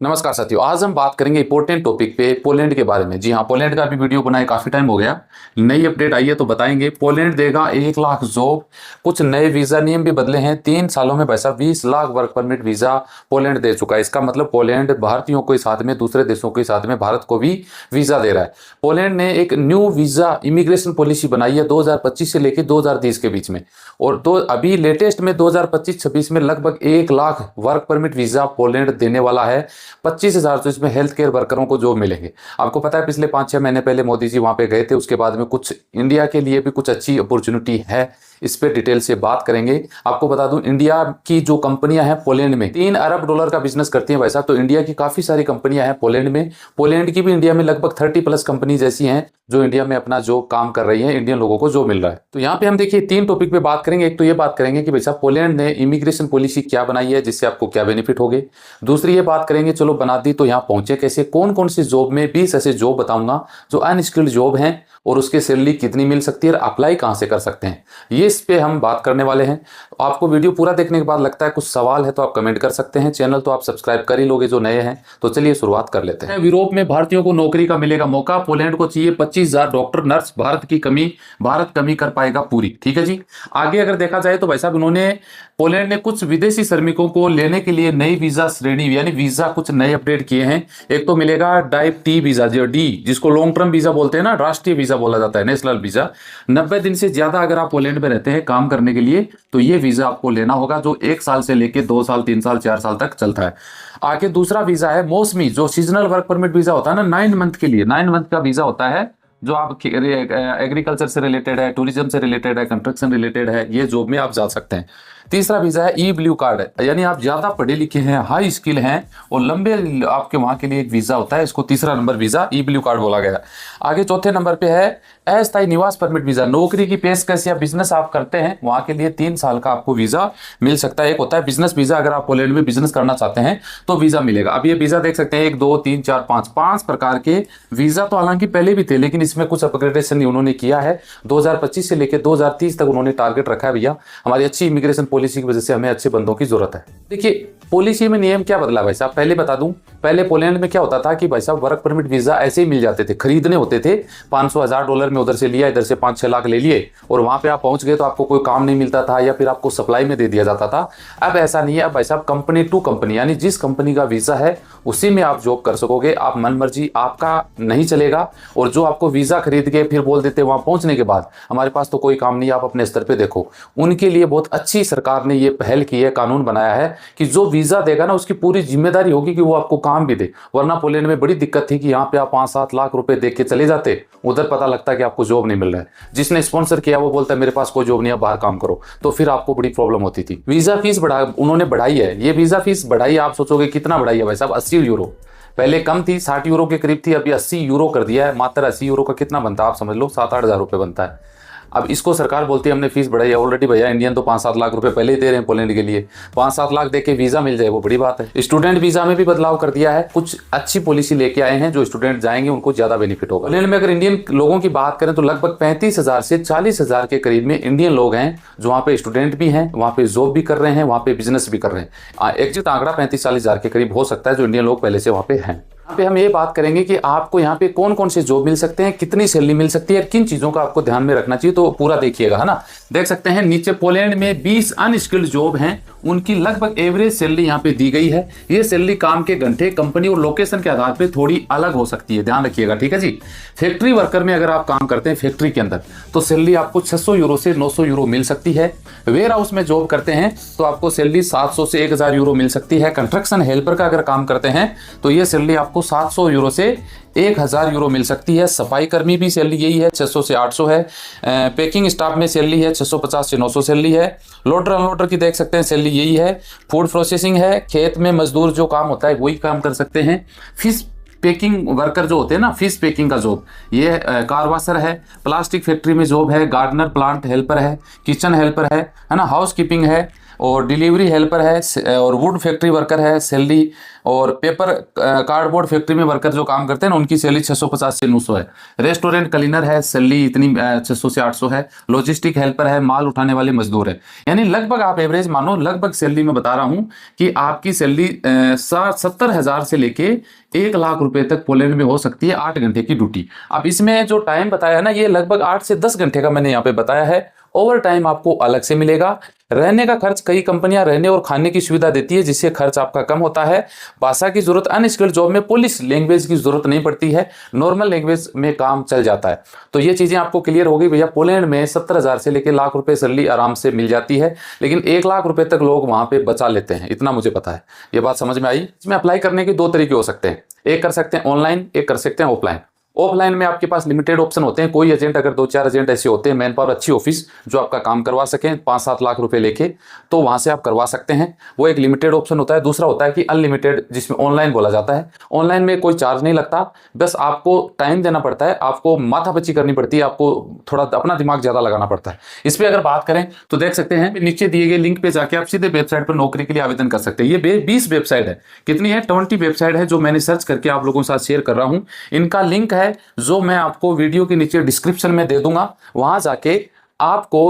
नमस्कार साथियों, आज हम बात करेंगे इंपॉर्टेंट टॉपिक पे पोलैंड के बारे में। जी हाँ, पोलैंड का भी वीडियो बनाए काफ़ी टाइम हो गया, नई अपडेट आई है तो बताएंगे। पोलैंड देगा 1 लाख जॉब, कुछ नए वीज़ा नियम भी बदले हैं। 3 सालों में पैसा 20 lakh work permit visa Poland दे चुका है। इसका मतलब पोलैंड भारतीयों के साथ में दूसरे देशों के साथ में भारत को भी वीज़ा दे रहा है। पोलैंड ने एक न्यू वीज़ा इमिग्रेशन पॉलिसी बनाई है 2025 से लेकर 2030 के बीच में, और तो अभी लेटेस्ट में 2025-26 में लगभग 1 lakh work permit visa Poland देने वाला है। 25,000 तो इसमें हेल्थ केयर वर्करों को जॉब मिलेंगे। आपको पता है पिछले 5-6 महीने पहले मोदी जी वहां पे गए थे, उसके बाद में कुछ इंडिया के लिए भी कुछ अच्छी अपॉर्चुनिटी है। इस पे डिटेल से बात करेंगे। आपको बता दूं, इंडिया की जो कंपनियां हैं पोलैंड में $3 अरब का बिजनेस करती हैं वैसा, तो इंडिया की काफी सारी कंपनियां हैं पोलैंड में। पोलैंड की भी इंडिया में लगभग 30+ कंपनीज ऐसी हैं जो इंडिया में अपना जो काम कर रही हैं, इंडियन लोगों को जो मिल रहा है। तो यहाँ पे हम देखिए 3 टॉपिक पे बात करेंगे। एक तो ये बात करेंगे कि भाई साहब पोलैंड ने इमिग्रेशन पॉलिसी क्या बनाई है, जिससे आपको क्या बेनिफिट होंगे। दूसरी ये बात करेंगे चलो बना दी तो यहाँ पहुंचे कैसे, कौन कौन सी जॉब में 20 ऐसे जॉब बताऊंगा जो अनस्किल्ड जॉब हैं और उसके सैलरी कितनी मिल सकती है और अप्लाई कहाँ से कर सकते हैं, ये इस पे हम बात करने वाले हैं। आपको वीडियो पूरा देखने के बाद लगता है कुछ सवाल है तो आप कमेंट कर सकते हैं। चैनल तो आप सब्सक्राइब कर ही लोगे जो नए हैं। तो चलिए शुरुआत कर लेते हैं। यूरोप में भारतीयों को नौकरी का मिलेगा मौका। पोलैंड को चाहिए 25,000 डॉक्टर नर्स। भारत कमी कर पाएगा पूरी। ठीक है जी। आगे अगर देखा जाए तो भाई साहब इन्होंने पोलैंड ने कुछ विदेशी श्रमिकों को लेने के लिए नई वीजा श्रेणी यानी वीजा कुछ नए अपडेट किए हैं। एक तो मिलेगा टाइप टी वीजा, जो डी जिसको लॉन्ग टर्म वीजा बोलते हैं ना, राष्ट्रीय वीजा बोला जाता है, नेशनल वीजा। 90 दिन से ज्यादा अगर आप पोलैंड में रहते हैं काम करने के लिए तो ये वीजा आपको लेना होगा, जो 1 साल से लेके 2 साल 3 साल 4 साल तक चलता है। आगे दूसरा वीजा है मौसमी, जो सीजनल वर्क परमिट वीजा होता है ना, 9 मंथ के लिए। 9 मंथ का वीजा होता है जो आप एग्रीकल्चर से रिलेटेड है, टूरिज्म से रिलेटेड है, कंस्ट्रक्शन रिलेटेड है, ये जॉब में आप जा सकते हैं। तीसरा वीजा है ई ब्लू कार्ड, यानी आप ज्यादा पढ़े लिखे हैं, हाई स्किल हैं और लंबे आपके वहां के लिए एक वीजा होता है, इसको तीसरा नंबर वीजा ई ब्लू कार्ड बोला गया। आगे चौथे नंबर पे है अस्थायी निवास परमिट वीजा। नौकरी की पेशकश या बिजनेस आप करते हैं वहां के लिए 3 साल का आपको वीजा मिल सकता है। एक होता है बिजनेस वीजा, अगर आप पोलैंड में बिजनेस करना चाहते हैं तो वीजा मिलेगा। अब ये वीजा देख सकते हैं 1 2 3 4 5 प्रकार के वीजा तो हालांकि पहले भी थे, लेकिन इसमें कुछ अपग्रेडेशन उन्होंने किया है। 2025 से लेकर 2030 तक उन्होंने टारगेट रखा है। भैया हमारी अच्छी इमिग्रेशन पॉलिसी की वजह से हमें अच्छे बंदों की जरूरत है। देखिए पॉलिसी में नियम क्या बदला भाई साहब, पहले बता दूं। पहले पोलैंड में क्या होता था कि भाई साहब वर्क परमिट वीजा ऐसे ही मिल जाते थे, खरीदने होते थे। 500,000 डॉलर में उधर से लिया, इधर से 5-6 लाख ले लिए और वहां पे आप पहुंच गए तो आपको कोई काम नहीं मिलता था या फिर आपको सप्लाई में दे दिया जाता था। अब ऐसा नहीं है। अब भाई साहब कंपनी टू कंपनी, यानी जिस कंपनी का वीजा है उसी में आप जॉब कर सकोगे। आप मन मर्जी आपका नहीं चलेगा। और जो आपको वीजा खरीद के फिर बोल देते वहां पहुंचने के बाद हमारे पास तो कोई काम नहीं, आप अपने स्तर पे देखो, उनके लिए बहुत अच्छी सरकार ने ये पहल की है, कानून बनाया है कि जो वीजा देगा ना उसकी पूरी जिम्मेदारी होगी कि वो आपको काम भी दे। वरना पोलैंड में बड़ी दिक्कत थी कि यहाँ पे आप 5-7 लाख रुपए देख के चले जाते, उधर पता लगता है कि आपको जॉब नहीं मिल रहा है। जिसने स्पॉन्सर किया वो बोलता है मेरे पास कोई जॉब नहीं है, बाहर काम करो, तो फिर आपको बड़ी प्रॉब्लम होती थी। वीजा फीस उन्होंने बढ़ाई है। ये वीजा फीस बढ़ाई, आप सोचोगे कितना बढ़ाई है भाई साहब, 80 यूरो। पहले कम थी, 60 यूरो के करीब थी, अभी 80 यूरो कर दिया है। मात्र 80 यूरो का कितना बनता है आप समझ लो, 7-8 हजार रुपए बनता है। अब इसको सरकार बोलती है हमने फीस बढ़ाई है। ऑलरेडी भैया इंडियन तो 5-7 लाख रुपए पहले ही दे रहे हैं पोलैंड के लिए। 5-7 लाख दे के वीजा मिल जाए वो बड़ी बात है। स्टूडेंट वीजा में भी बदलाव कर दिया है, कुछ अच्छी पॉलिसी लेके आए हैं, जो स्टूडेंट जाएंगे उनको ज्यादा बेनिफिट होगा। पोलैंड में अगर इंडियन लोगों की बात करें तो लगभग 35,000 से 40,000 के करीब में इंडियन लोग हैं जो वहाँ पे स्टूडेंट भी हैं, वहाँ पे जॉब भी कर रहे हैं, वहाँ पे बिजनेस भी कर रहे हैं। एग्जैक्ट आंकड़ा 35-40 हजार के करीब हो सकता है जो इंडियन लोग पहले से वहाँ पे हैं। यहाँ पे हम ये बात करेंगे कि आपको यहाँ पे कौन कौन से जॉब मिल सकते हैं, कितनी सैलरी मिल सकती है, किन चीजों का आपको ध्यान में रखना चाहिए, तो पूरा देखिएगा, है ना। देख सकते हैं नीचे पोलैंड में 20 अनस्किल्ड जॉब हैं, उनकी लगभग एवरेज सैलरी यहाँ पे दी गई है। ये सैलरी काम के घंटे, कंपनी और लोकेशन के आधार पे थोड़ी अलग हो सकती है, ध्यान रखिएगा, ठीक है जी। फैक्ट्री वर्कर में अगर आप काम करते हैं फैक्ट्री के अंदर तो सैलरी आपको 600 यूरो से 900 यूरो मिल सकती है। वेयर हाउस में जॉब करते हैं तो आपको सैलरी 700 से 1000 यूरो मिल सकती है। कंस्ट्रक्शन हेल्पर का अगर काम करते हैं तो ये सैलरी आपको 700 यूरो से 1000 यूरो मिल सकती है। सफाई कर्मी भी सैलरी यही है, 600 से 800 है। पैकिंग स्टाफ में सैलरी है 650 से 900 सैलरी है। लोडर अनलोडर की देख सकते हैं सैलरी यही है। फूड प्रोसेसिंग है, खेत में मजदूर जो काम होता है वही काम कर सकते हैं। फिश पैकिंग वर्कर जो होते हैं ना, फिश पैकिंग का जॉब, ये कार वॉशर है। प्लास्टिक फैक्ट्री में जॉब है, गार्डनर प्लांट हेल्पर है, किचन हेल्पर है ना, हाउस कीपिंग है। और डिलीवरी हेल्पर है, और वुड फैक्ट्री वर्कर है सैलरी, और पेपर कार्डबोर्ड फैक्ट्री में वर्कर जो काम करते हैं ना उनकी सैलरी 650 से 900 है। रेस्टोरेंट क्लीनर है, सैलरी इतनी 600 से 800 है। लॉजिस्टिक हेल्पर है, माल उठाने वाले मजदूर है। यानी लगभग आप एवरेज मानो, लगभग सैलरी में बता रहा हूं कि आपकी सैलरी 70,000 से लेके 1 लाख रुपए तक पोलैंड में हो सकती है 8 घंटे की ड्यूटी। अब इसमें जो टाइम बताया ना, ये लगभग 8 से 10 घंटे का मैंने यहाँ पे बताया है। ओवर टाइम आपको अलग से मिलेगा। रहने का खर्च, कई कंपनियां रहने और खाने की सुविधा देती है जिससे खर्च आपका कम होता है। भाषा की जरूरत, अनस्किल्ड जॉब में पोलिश लैंग्वेज की जरूरत नहीं पड़ती है, नॉर्मल लैंग्वेज में काम चल जाता है। तो ये चीजें आपको क्लियर होगी भैया। पोलैंड में 70,000 से लेकर लाख रुपए सैलरी आराम से मिल जाती है, लेकिन 1 लाख रुपए तक लोग वहां पे बचा लेते हैं, इतना मुझे पता है। ये बात समझ में आई। इसमें अप्लाई करने के 2 तरीके हो सकते हैं, एक कर सकते हैं ऑनलाइन, एक कर सकते हैं ऑफलाइन। ऑफलाइन में आपके पास लिमिटेड ऑप्शन होते हैं। कोई एजेंट, अगर 2-4 एजेंट ऐसे होते हैं, मैन पावर अच्छी ऑफिस जो आपका काम करवा सकें 5-7 लाख रुपए लेके, तो वहां से आप करवा सकते हैं। वो एक लिमिटेड ऑप्शन होता है। दूसरा होता है कि अनलिमिटेड, जिसमें ऑनलाइन बोला जाता है। ऑनलाइन में कोई चार्ज नहीं लगता, बस आपको टाइम देना पड़ता है, आपको माथापच्ची करनी पड़ती है, आपको थोड़ा अपना दिमाग ज्यादा लगाना पड़ता है। इस पर अगर बात करें तो देख सकते हैं नीचे दिए गए लिंक पे जाके आप सीधे वेबसाइट पर नौकरी के लिए आवेदन कर सकते हैं। ये 20 वेबसाइट है, कितनी है 20 वेबसाइट है जो मैंने सर्च करके आप लोगों के साथ शेयर कर रहा हूं। इनका लिंक है जो मैं आपको वीडियो के नीचे डिस्क्रिप्शन में दे दूंगा। वहां जाके आपको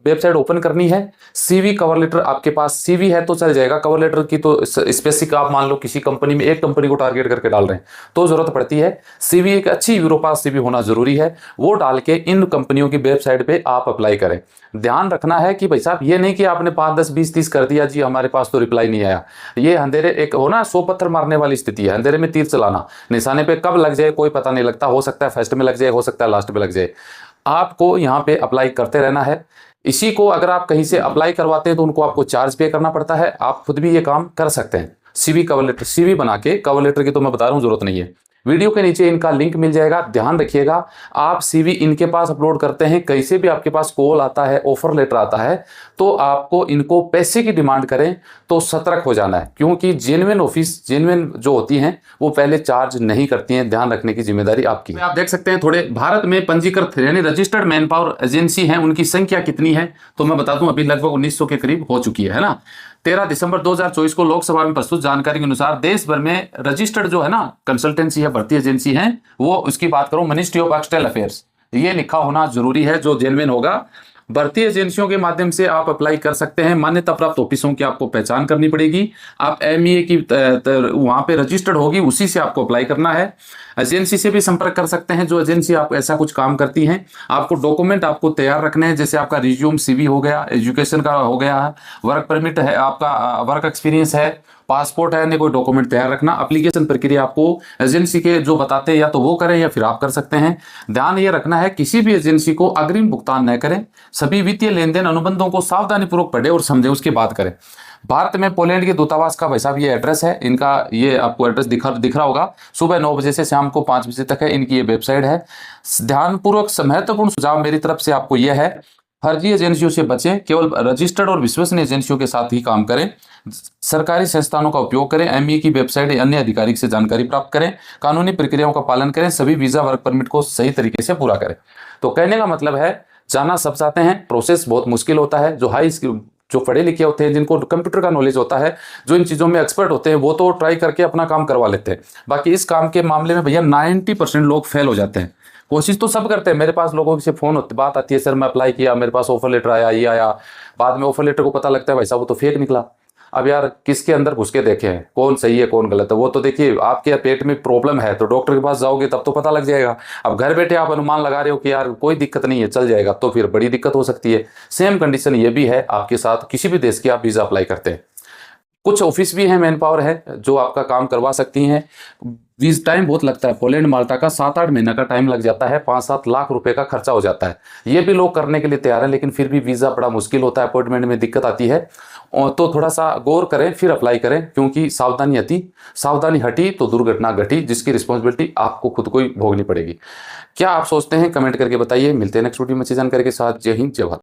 वेबसाइट ओपन करनी है। सीवी, कवर लेटर, आपके पास सीवी है तो चल जाएगा। कवर लेटर की तो स्पेसिफिक आप मान लो किसी कंपनी में, एक कंपनी को टारगेट करके डाल रहे हैं तो जरूरत पड़ती है। सीवी एक अच्छी यूरोपास सीवी होना जरूरी है। वो डाल के इन कंपनियों की वेबसाइट पे आप अप्लाई करें। ध्यान रखना है कि भाई साहब ये नहीं कि आपने 5, 10, 20, 30 कर दिया जी, हमारे पास तो रिप्लाई नहीं आया। ये अंधेरे, एक हो ना 100 पत्थर मारने वाली स्थिति है, अंधेरे में तीर चलाना। निशाने पे कब लग जाए कोई पता नहीं लगता। हो सकता है फर्स्ट में लग जाए, हो सकता है लास्ट में लग जाए। आपको यहाँ पे अप्लाई करते रहना है। इसी को अगर आप कहीं से अप्लाई करवाते हैं तो उनको आपको चार्ज पे करना पड़ता है। आप खुद भी ये काम कर सकते हैं। सीवी, कवर लेटर, सीवी बना के, कवर लेटर की तो मैं बता रहा हूँ जरूरत नहीं है। वीडियो के नीचे इनका लिंक मिल जाएगा। ध्यान रखिएगा, आप सीवी इनके पास अपलोड करते हैं, कहीं से भी आपके पास कॉल आता है, ऑफर लेटर आता है, तो आपको इनको पैसे की डिमांड करें तो सतर्क हो जाना है, क्योंकि जेन्युइन ऑफिस, जेन्युइन जो होती हैं वो पहले चार्ज नहीं करती हैं। ध्यान रखने की जिम्मेदारी आपकी है। आप देख सकते हैं थोड़े, भारत में पंजीकृत यानी रजिस्टर्ड मैन पावर एजेंसी है, उनकी संख्या कितनी है तो मैं बता दूं, अभी लगभग 1900 के करीब हो चुकी है ना। 13 दिसंबर 2024 को लोकसभा में प्रस्तुत जानकारी के अनुसार देश भर में रजिस्टर्ड जो है ना कंसल्टेंसी है, भर्ती एजेंसी है, वो उसकी बात करूं, मिनिस्ट्री ऑफ एक्सटर्नल अफेयर्स, ये लिखा होना जरूरी है जो जेन्युइन होगा। भर्ती एजेंसियों के माध्यम से आप अप्लाई कर सकते हैं। मान्यता प्राप्त ऑफिसों की आपको पहचान करनी पड़ेगी। आप एमईए की वहां पे रजिस्टर्ड होगी, उसी से आपको अप्लाई करना है। एजेंसी से भी संपर्क कर सकते हैं जो एजेंसी आप ऐसा कुछ काम करती हैं। आपको डॉक्यूमेंट आपको तैयार रखने हैं, जैसे आपका रिज्यूम, सीवी हो गया, एजुकेशन का हो गया, वर्क परमिट है, आपका वर्क एक्सपीरियंस है, पासपोर्ट है, कोई डॉक्यूमेंट तैयार रखना। एप्लीकेशन प्रक्रिया आपको एजेंसी के जो बताते हैं या तो वो करें या फिर आप कर सकते हैं। ध्यान ये रखना है किसी भी एजेंसी को अग्रिम भुगतान न करें। सभी वित्तीय लेन देन अनुबंधों को सावधानी पूर्वक पढ़े और समझे, उसके बाद करें। भारत में पोलैंड के दूतावास का भाई साहब ये एड्रेस है इनका, ये आपको एड्रेस दिख रहा होगा। सुबह 9 बजे से शाम को 5 बजे तक है इनकी ये वेबसाइट है। ध्यानपूर्वक महत्वपूर्ण सुझाव मेरी तरफ से आपको यह है, फर्जी एजेंसियों से बचें, केवल रजिस्टर्ड और विश्वसनीय एजेंसियों के साथ ही काम करें। सरकारी संस्थानों का उपयोग करें। एमईए की वेबसाइट या अन्य अधिकारी से जानकारी प्राप्त करें। कानूनी प्रक्रियाओं का पालन करें। सभी वीजा, वर्क परमिट को सही तरीके से पूरा करें। तो कहने का मतलब है, जाना सब चाहते हैं, प्रोसेस बहुत मुश्किल होता है। जो पढ़े लिखे होते हैं, जिनको कंप्यूटर का नॉलेज होता है, जो इन चीज़ों में एक्सपर्ट होते हैं, वो तो ट्राई करके अपना काम करवा लेते हैं। बाकी इस काम के मामले में भैया 90% लोग फेल हो जाते हैं। कोशिश तो सब करते हैं। मेरे पास लोगों से फोन बात आती है, सर मैं अप्लाई किया, मेरे पास ऑफर लेटर आया, ये आया, बाद में ऑफर लेटर को पता लगता है भाई साहब वो तो फेक निकला। अब यार किसके अंदर घुस के देखे हैं कौन सही है कौन गलत है? वो तो देखिए, आपके पेट में प्रॉब्लम है तो डॉक्टर के पास जाओगे तब तो पता लग जाएगा। अब घर बैठे आप अनुमान लगा रहे हो कि यार कोई दिक्कत नहीं है, चल जाएगा, तो फिर बड़ी दिक्कत हो सकती है। सेम कंडीशन ये भी है आपके साथ, किसी भी देश की आप वीजा अप्लाई करते हैं। कुछ ऑफिस भी हैं, मैन पावर है जो आपका काम करवा सकती हैं। वीजा टाइम बहुत लगता है। पोलैंड, माल्टा का 7-8 महीना का टाइम लग जाता है, 5-7 लाख रुपए का खर्चा हो जाता है। ये भी लोग करने के लिए तैयार हैं, लेकिन फिर भी वीजा बड़ा मुश्किल होता है, अपॉइंटमेंट में दिक्कत आती है। तो थोड़ा सा गौर करें फिर अप्लाई करें, क्योंकि सावधानी हटी तो दुर्घटना घटी, जिसकी रिस्पॉन्सिबिलिटी आपको खुद को ही भोगनी पड़ेगी। क्या आप सोचते हैं? कमेंट करके बताइए। मिलते हैं नेक्स्ट वीडियो में अच्छी जानकारी के साथ। जय हिंद, जय भारत।